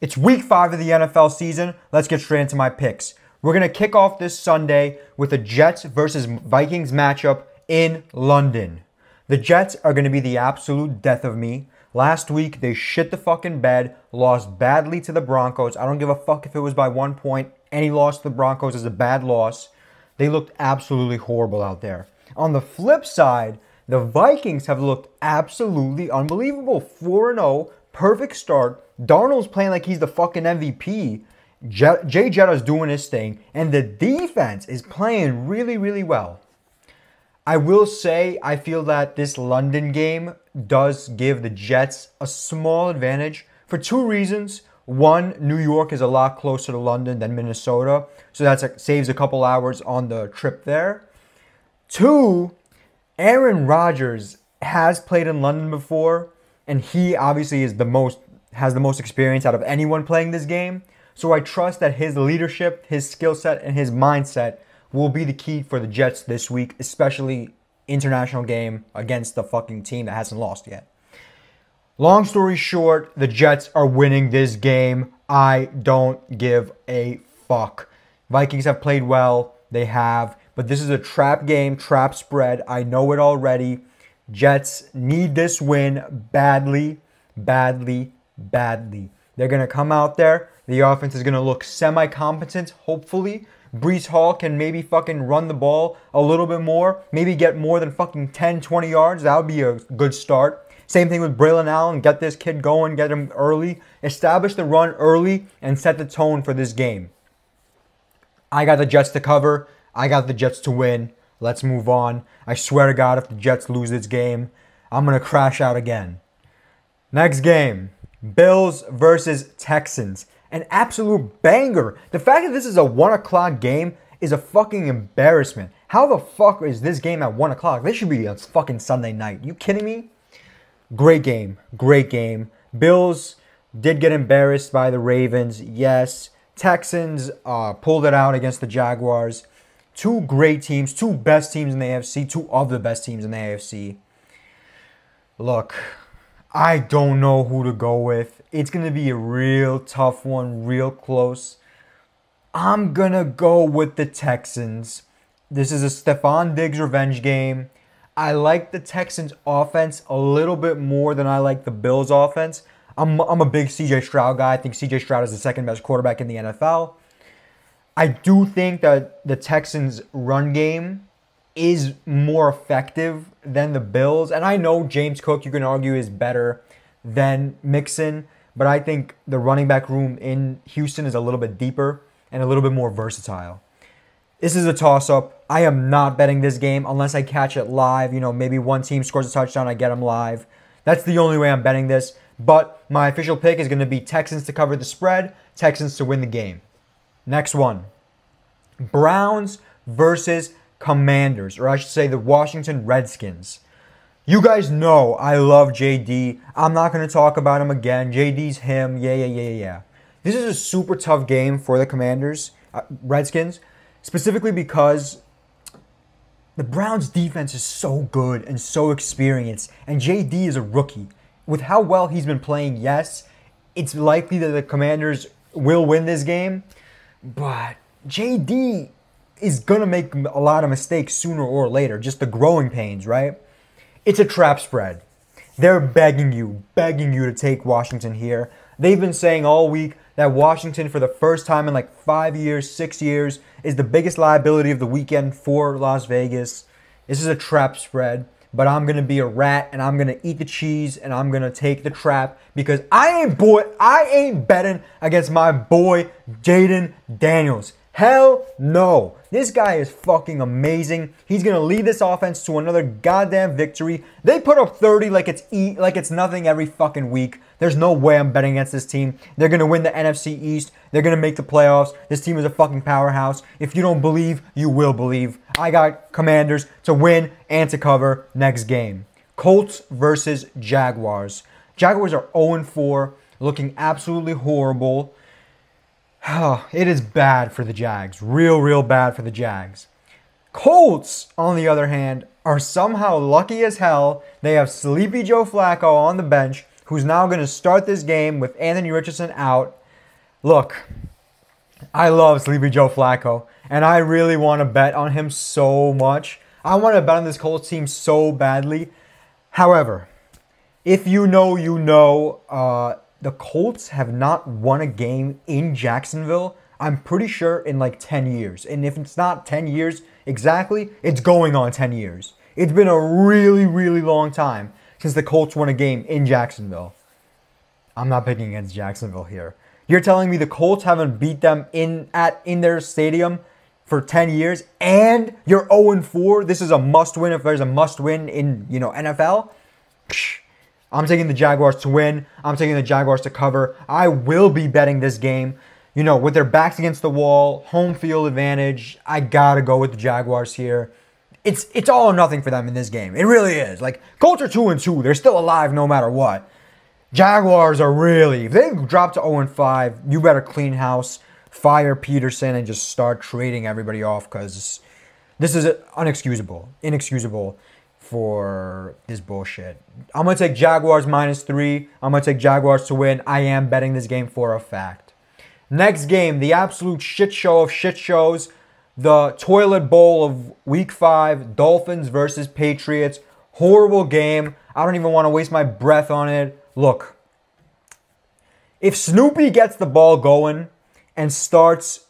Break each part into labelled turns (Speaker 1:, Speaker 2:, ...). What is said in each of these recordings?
Speaker 1: It's week 5 of the NFL season. Let's get straight into my picks. We're going to kick off this Sunday with a Jets versus Vikings matchup in London. The Jets are going to be the absolute death of me. Last week, they shit the fucking bed, lost badly to the Broncos. I don't give a fuck if it was by 1 point. Any loss to the Broncos is a bad loss. They looked absolutely horrible out there. On the flip side, the Vikings have looked absolutely unbelievable. 4-0, perfect start. Darnold's playing like he's the fucking MVP. Jay Jetta's doing his thing. And the defense is playing really, really well. I will say I feel that this London game does give the Jets a small advantage for 2 reasons. One, New York is a lot closer to London than Minnesota, so that saves a couple hours on the trip there. 2, Aaron Rodgers has played in London before, and he obviously has the most experience out of anyone playing this game. So I trust that his leadership, his skill set, and his mindset will be the key for the Jets this week, especially international game against the fucking team that hasn't lost yet. Long story short, the Jets are winning this game. I don't give a fuck. Vikings have played well. They have. But this is a trap game, trap spread. I know it already. Jets need this win badly, badly, badly. They're going to come out there. The offense is going to look semi-competent, hopefully. Breece Hall can maybe fucking run the ball a little bit more. Maybe get more than fucking 10, 20 yards. That would be a good start. Same thing with Braylon Allen. Get this kid going. Get him early. Establish the run early and set the tone for this game. I got the Jets to cover. I got the Jets to win. Let's move on. I swear to God, if the Jets lose this game, I'm going to crash out again. Next game. Bills versus Texans. An absolute banger. The fact that this is a 1 o'clock game is a fucking embarrassment. How the fuck is this game at 1 o'clock? This should be a fucking Sunday night. You kidding me? Great game. Great game. Bills did get embarrassed by the Ravens. Yes. Texans pulled it out against the Jaguars. 2 great teams. 2 best teams in the AFC. 2 of the best teams in the AFC. Look, I don't know who to go with. It's going to be a real tough one, real close. I'm going to go with the Texans. This is a Stephon Diggs revenge game. I like the Texans offense a little bit more than I like the Bills offense. I'm a big CJ Stroud guy. I think CJ Stroud is the second best quarterback in the NFL. I do think that the Texans run game is more effective than the Bills. And I know James Cook, you can argue, is better than Mixon. But I think the running back room in Houston is a little bit deeper and a little bit more versatile. This is a toss-up. I am not betting this game unless I catch it live. You know, maybe one team scores a touchdown, I get them live. That's the only way I'm betting this. But my official pick is going to be Texans to cover the spread, Texans to win the game. Next one. Browns versus Commanders, or I should say the Washington Redskins. You guys know I love JD. I'm not going to talk about him again. JD's him. Yeah. This is a super tough game for the Commanders, Redskins, specifically because the Browns' defense is so good and so experienced, and JD is a rookie. With how well he's been playing, yes, it's likely that the Commanders will win this game, but JD is going to make a lot of mistakes sooner or later, just the growing pains, right? It's a trap spread. They're begging you to take Washington here. They've been saying all week that Washington, for the first time in like 5 years, 6 years, is the biggest liability of the weekend for Las Vegas. This is a trap spread, but I'm going to be a rat and I'm going to eat the cheese and I'm going to take the trap because I ain't betting against my boy Jaden Daniels. Hell no. This guy is fucking amazing. He's going to lead this offense to another goddamn victory. They put up 30 like it's nothing every fucking week. There's no way I'm betting against this team. They're going to win the NFC East. They're going to make the playoffs. This team is a fucking powerhouse. If you don't believe, you will believe. I got Commanders to win and to cover next game. Colts versus Jaguars. Jaguars are 0-4, looking absolutely horrible. It is bad for the Jags. Real bad for the Jags. Colts, on the other hand, are somehow lucky as hell. They have Sleepy Joe Flacco on the bench, who's now going to start this game with Anthony Richardson out. Look, I love Sleepy Joe Flacco, and I really want to bet on him so much. I want to bet on this Colts team so badly. However, if you know, you know, the Colts have not won a game in Jacksonville, I'm pretty sure, in like 10 years. And if it's not 10 years exactly, it's going on 10 years. It's been a really, really long time since the Colts won a game in Jacksonville. I'm not picking against Jacksonville here. You're telling me the Colts haven't beat them in their stadium for 10 years, and you're 0-4? This is a must-win if there's a must-win in, NFL? I'm taking the Jaguars to win. I'm taking the Jaguars to cover. I will be betting this game. With their backs against the wall, home field advantage, I gotta go with the Jaguars here. It's all or nothing for them in this game. It really is. Like, Colts are 2-2. They're still alive no matter what. Jaguars are really, if they drop to 0-5, you better clean house, fire Peterson, and just start trading everybody off, because this is inexcusable for this bullshit. I'm going to take Jaguars -3. I'm going to take Jaguars to win. I am betting this game for a fact. Next game, the absolute shit show of shit shows, the toilet bowl of Week 5, Dolphins versus Patriots. Horrible game. I don't even want to waste my breath on it. Look, if Snoopy gets the ball going and starts,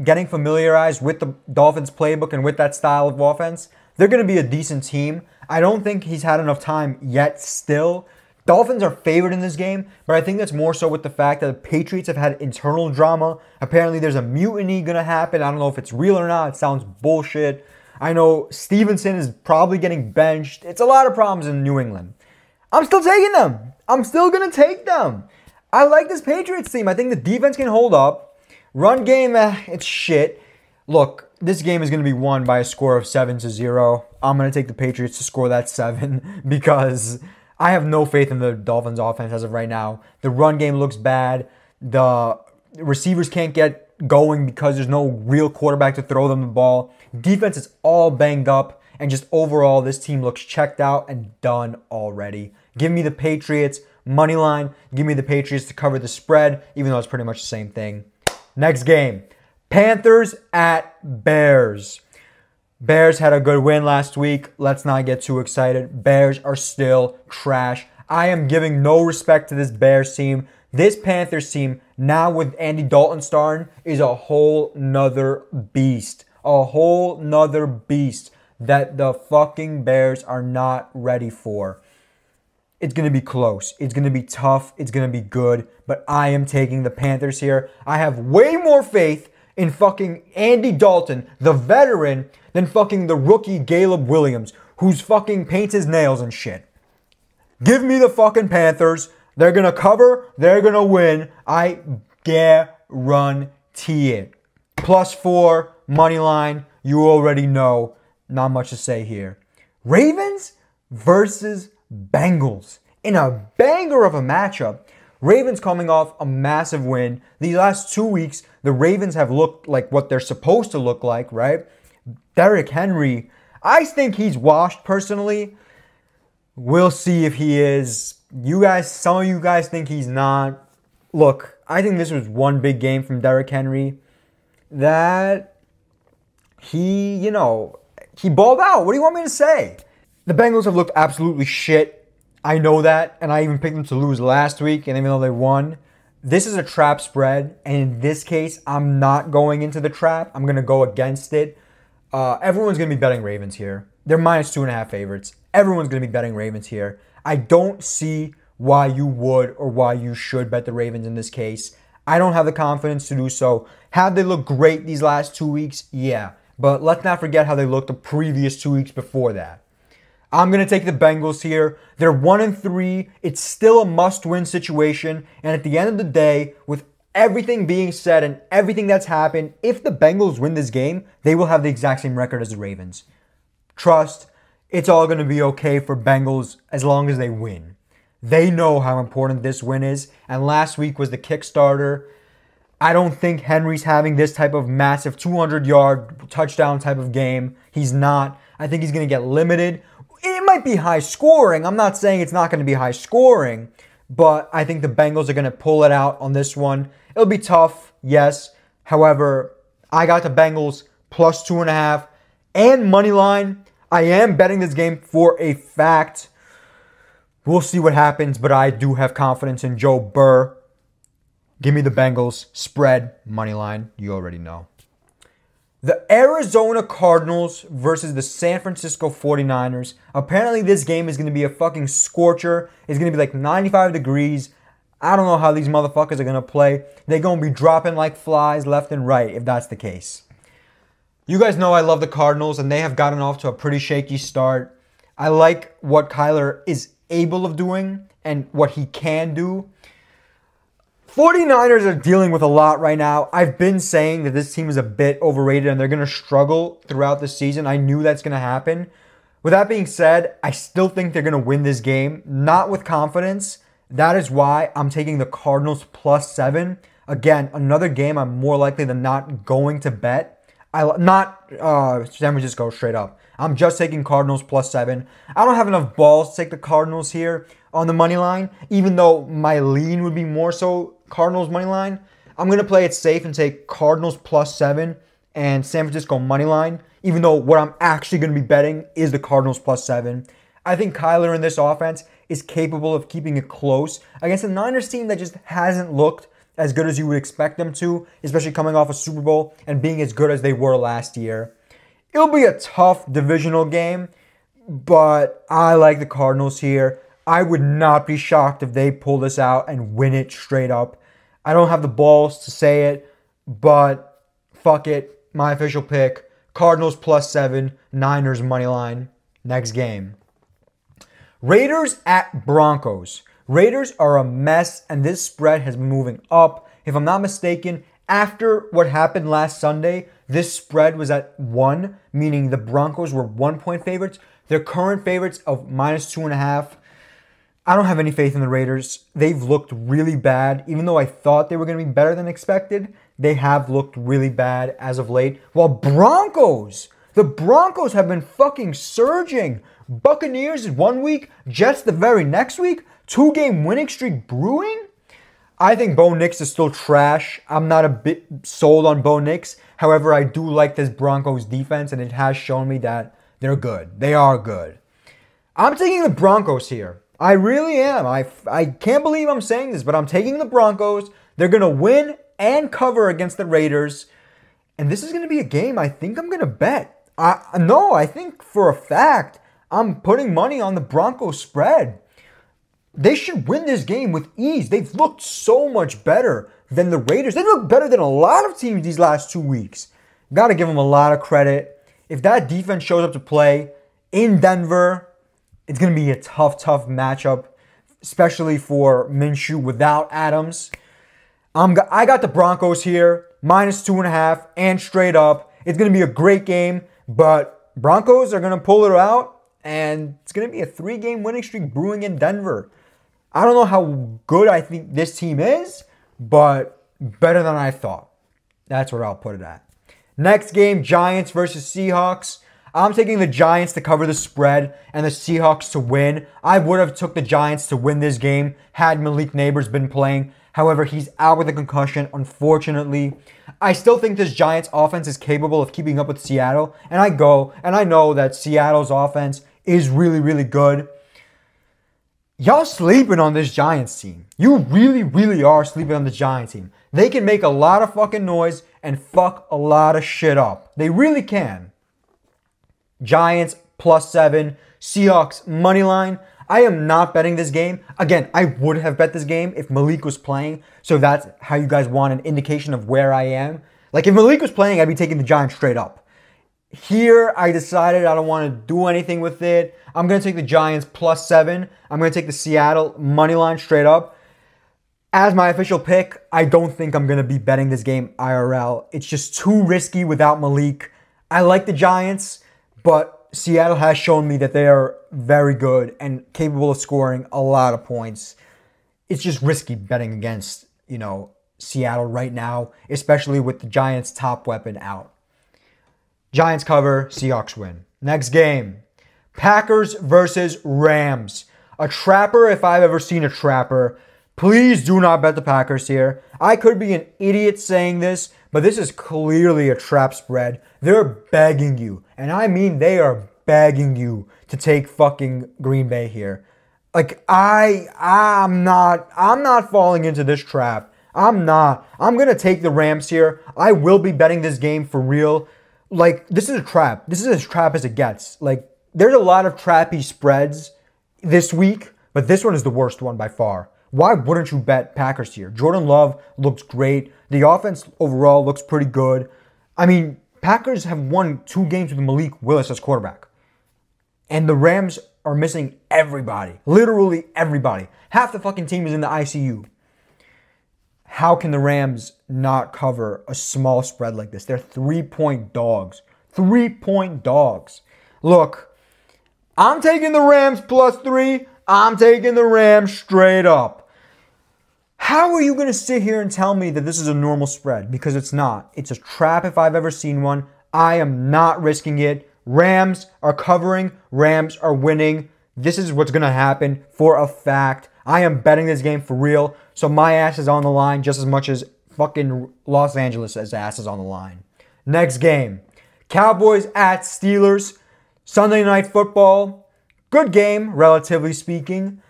Speaker 1: getting familiarized with the Dolphins playbook and with that style of offense, they're going to be a decent team. I don't think he's had enough time yet still. Dolphins are favored in this game, but I think that's more so with the fact that the Patriots have had internal drama. Apparently there's a mutiny going to happen. I don't know if it's real or not. It sounds bullshit. I know Stevenson is probably getting benched. It's a lot of problems in New England. I'm still taking them. I'm still going to take them. I like this Patriots team. I think the defense can hold up. Run game, it's shit. Look, this game is going to be won by a score of 7-0. I'm going to take the Patriots to score that 7 because I have no faith in the Dolphins offense as of right now. The run game looks bad. The receivers can't get going because there's no real quarterback to throw them the ball. Defense is all banged up. And just overall, this team looks checked out and done already. Give me the Patriots money line. Give me the Patriots to cover the spread, even though it's pretty much the same thing. Next game, Panthers at Bears. Bears had a good win last week. Let's not get too excited. Bears are still trash. I am giving no respect to this Bears team. This Panthers team, now with Andy Dalton starting, is a whole nother beast. A whole nother beast that the fucking Bears are not ready for. It's going to be close. It's going to be tough. It's going to be good. But I am taking the Panthers here. I have way more faith in fucking Andy Dalton, the veteran, than fucking the rookie Caleb Williams, who's fucking paints his nails and shit. Give me the fucking Panthers. They're going to cover. They're going to win. I guarantee it. +4, money line. You already know. Not much to say here. Ravens versus Bengals. In a banger of a matchup. Ravens coming off a massive win. These last 2 weeks, the Ravens have looked like what they're supposed to look like, right? Derrick Henry, I think he's washed personally. We'll see if he is. Some of you guys think he's not. Look, I think this was one big game from Derrick Henry that he balled out. What do you want me to say? The Bengals have looked absolutely shit. I know that, and I even picked them to lose last week, and even though they won, this is a trap spread, and in this case, I'm not going into the trap. I'm going to go against it. Everyone's going to be betting Ravens here. They're -2.5 favorites. Everyone's going to be betting Ravens here. I don't see why you would or why you should bet the Ravens in this case. I don't have the confidence to do so. Have they looked great these last 2 weeks? Yeah. But let's not forget how they looked the previous 2 weeks before that. I'm going to take the Bengals here. They're 1-3. It's still a must-win situation. And at the end of the day, with everything being said and everything that's happened, if the Bengals win this game, they will have the exact same record as the Ravens. Trust, it's all going to be okay for Bengals as long as they win. They know how important this win is. And last week was the Kickstarter. I don't think Henry's having this type of massive 200-yard touchdown type of game. He's not. I think he's going to get limited. It might be high scoring. I'm not saying it's not going to be high scoring, but I think the Bengals are going to pull it out on this one. It'll be tough, yes. However, I got the Bengals plus 2.5 and money line. I am betting this game for a fact. We'll see what happens, but I do have confidence in Joe Burr. Give me the Bengals spread money line. You already know. The Arizona Cardinals versus the San Francisco 49ers. Apparently this game is going to be a fucking scorcher. It's going to be like 95 degrees. I don't know how these motherfuckers are going to play. They're going to be dropping like flies left and right if that's the case. You guys know I love the Cardinals, and they have gotten off to a pretty shaky start. I like what Kyler is able of doing and what he can do. 49ers are dealing with a lot right now. I've been saying that this team is a bit overrated and they're going to struggle throughout the season. I knew that's going to happen. With that being said, I still think they're going to win this game. Not with confidence. That is why I'm taking the Cardinals plus 7. Again, another game I'm more likely than not going to bet. Not San Francisco straight up. I'm just taking Cardinals plus 7. I don't have enough balls to take the Cardinals here on the money line, even though my lean would be more so Cardinals money line. I'm going to play it safe and take Cardinals plus 7 and San Francisco money line, even though what I'm actually going to be betting is the Cardinals plus 7. I think Kyler in this offense is capable of keeping it close against a Niners team that just hasn't looked as good as you would expect them to, especially coming off a Super Bowl and being as good as they were last year. It'll be a tough divisional game, but I like the Cardinals here. I would not be shocked if they pull this out and win it straight up. I don't have the balls to say it, but fuck it. My official pick, Cardinals plus 7, Niners money line. Next game. Raiders at Broncos. Raiders are a mess, and this spread has been moving up. If I'm not mistaken, after what happened last Sunday, this spread was at 1, meaning the Broncos were 1-point favorites. Their current favorites of minus 2.5. I don't have any faith in the Raiders. They've looked really bad. Even though I thought they were going to be better than expected, they have looked really bad as of late. While the Broncos have been fucking surging. Buccaneers 1 week, Jets the very next week. 2-game winning streak brewing. I think Bo Nix is still trash. I'm not a bit sold on Bo Nix. However, I do like this Broncos defense, and it has shown me that they're good. They are good. I'm taking the Broncos here. I really am. I can't believe I'm saying this, but I'm taking the Broncos. They're going to win and cover against the Raiders. And this is going to be a game I think I'm going to bet. I think for a fact I'm putting money on the Broncos spread. They should win this game with ease. They've looked so much better than the Raiders. They look better than a lot of teams these last 2 weeks. Got to give them a lot of credit. If that defense shows up to play in Denver, it's going to be a tough matchup, especially for Minshew without Adams. I got the Broncos here, minus 2.5 and straight up. It's going to be a great game, but Broncos are going to pull it out, and it's going to be a 3-game winning streak brewing in Denver. I don't know how good I think this team is, but better than I thought. That's where I'll put it at. Next game, Giants versus Seahawks. I'm taking the Giants to cover the spread and the Seahawks to win. I would have took the Giants to win this game had Malik Neighbors been playing. However, he's out with a concussion, unfortunately. I still think this Giants offense is capable of keeping up with Seattle. And I know that Seattle's offense is really, really good. Y'all sleeping on this Giants team. You really, really are sleeping on the Giants team. They can make a lot of fucking noise and fuck a lot of shit up. They really can. Giants plus 7. Seahawks money line. I am not betting this game. Again, I would have bet this game if Malik was playing. So that's how you guys want an indication of where I am. Like if Malik was playing, I'd be taking the Giants straight up. Here, I decided I don't want to do anything with it. I'm going to take the Giants plus 7. I'm going to take the Seattle money line straight up. As my official pick, I don't think I'm going to be betting this game IRL. It's just too risky without Malik. I like the Giants, but Seattle has shown me that they are very good and capable of scoring a lot of points. It's just risky betting against, Seattle right now, especially with the Giants' top weapon out. Giants cover, Seahawks win. Next game, Packers versus Rams. A trapper, if I've ever seen a trapper. Please do not bet the Packers here. I could be an idiot saying this, but this is clearly a trap spread. They're begging you, and I mean they are begging you to take fucking Green Bay here. Like, I'm not falling into this trap. I'm not. I'm going to take the Rams here. I will be betting this game for real. Like, this is a trap. This is as trap as it gets. Like, there's a lot of trappy spreads this week, but this one is the worst one by far. Why wouldn't you bet Packers here? Jordan Love looks great. The offense overall looks pretty good. I mean, Packers have won 2 games with Malik Willis as quarterback. And the Rams are missing everybody. Literally everybody. Half the fucking team is in the ICU. How can the Rams not cover a small spread like this? They're 3-point dogs. 3-point dogs. Look, I'm taking the Rams +3. I'm taking the Rams straight up. How are you going to sit here and tell me that this is a normal spread? Because it's not. It's a trap if I've ever seen one. I am not risking it. Rams are covering. Rams are winning. This is what's going to happen for a fact. I am betting this game for real. So my ass is on the line just as much as fucking Los Angeles' ass is on the line. Next game. Cowboys at Steelers. Sunday Night Football. Good game, relatively speaking.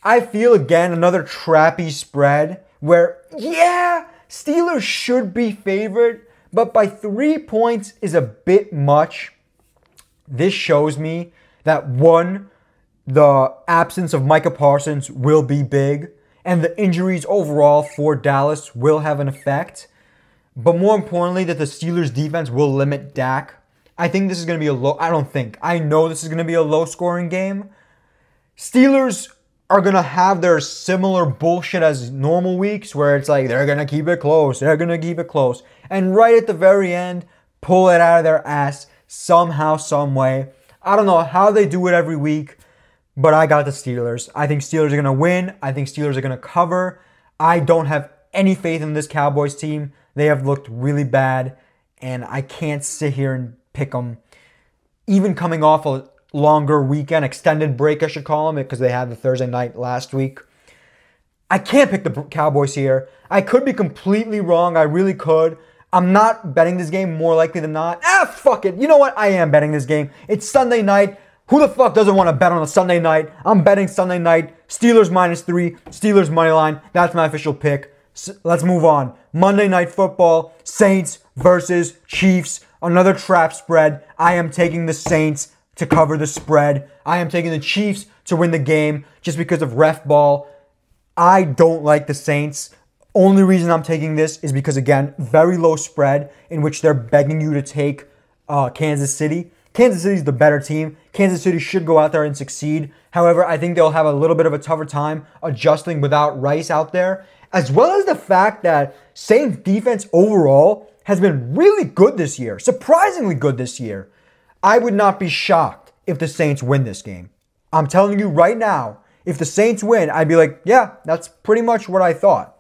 Speaker 1: I feel, again, another trappy spread where, yeah, Steelers should be favored, but by 3 points is a bit much. This shows me that, one, the absence of Micah Parsons will be big, and the injuries overall for Dallas will have an effect. But more importantly, that the Steelers defense will limit Dak. I think this is going to be I know this is going to be a low-scoring game. Steelers are going to have their similar bullshit as normal weeks where it's like they're going to keep it close. They're going to keep it close. And right at the very end, pull it out of their ass somehow, some way. I don't know how they do it every week, but I got the Steelers. I think Steelers are going to win. I think Steelers are going to cover. I don't have any faith in this Cowboys team. They have looked really bad, and I can't sit here and pick them. Even coming off a longer weekend, extended break, I should call them, because they had the Thursday night last week. I can't pick the Cowboys here. I could be completely wrong. I really could. I'm not betting this game, more likely than not. Fuck it. You know what? I am betting this game. It's Sunday night. Who the fuck doesn't want to bet on a Sunday night? I'm betting Sunday night. Steelers -3. Steelers money line. That's my official pick. Let's move on. Monday Night Football. Saints versus Chiefs. Another trap spread. I am taking the Saints to cover the spread. I am taking the Chiefs to win the game just because of ref ball. I don't like the Saints. Only reason I'm taking this is because, again, very low spread in which they're begging you to take Kansas City. Kansas City's the better team. Kansas City should go out there and succeed. However, I think they'll have a little bit of a tougher time adjusting without Rice out there, as well as the fact that Saints defense overall has been really good this year, surprisingly good this year. I would not be shocked if the Saints win this game. I'm telling you right now, if the Saints win, I'd be like, yeah, that's pretty much what I thought.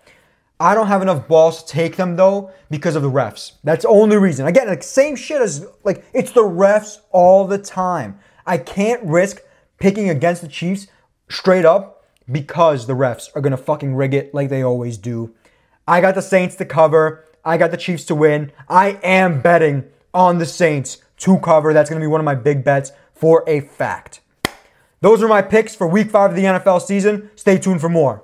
Speaker 1: I don't have enough balls to take them, though, because of the refs. That's the only reason. Again, like, same shit as, like, it's the refs all the time. I can't risk picking against the Chiefs straight up because the refs are going to fucking rig it like they always do. I got the Saints to cover. I got the Chiefs to win. I am betting on the Saints to cover. That's going to be one of my big bets for a fact. Those are my picks for Week 5 of the NFL season. Stay tuned for more.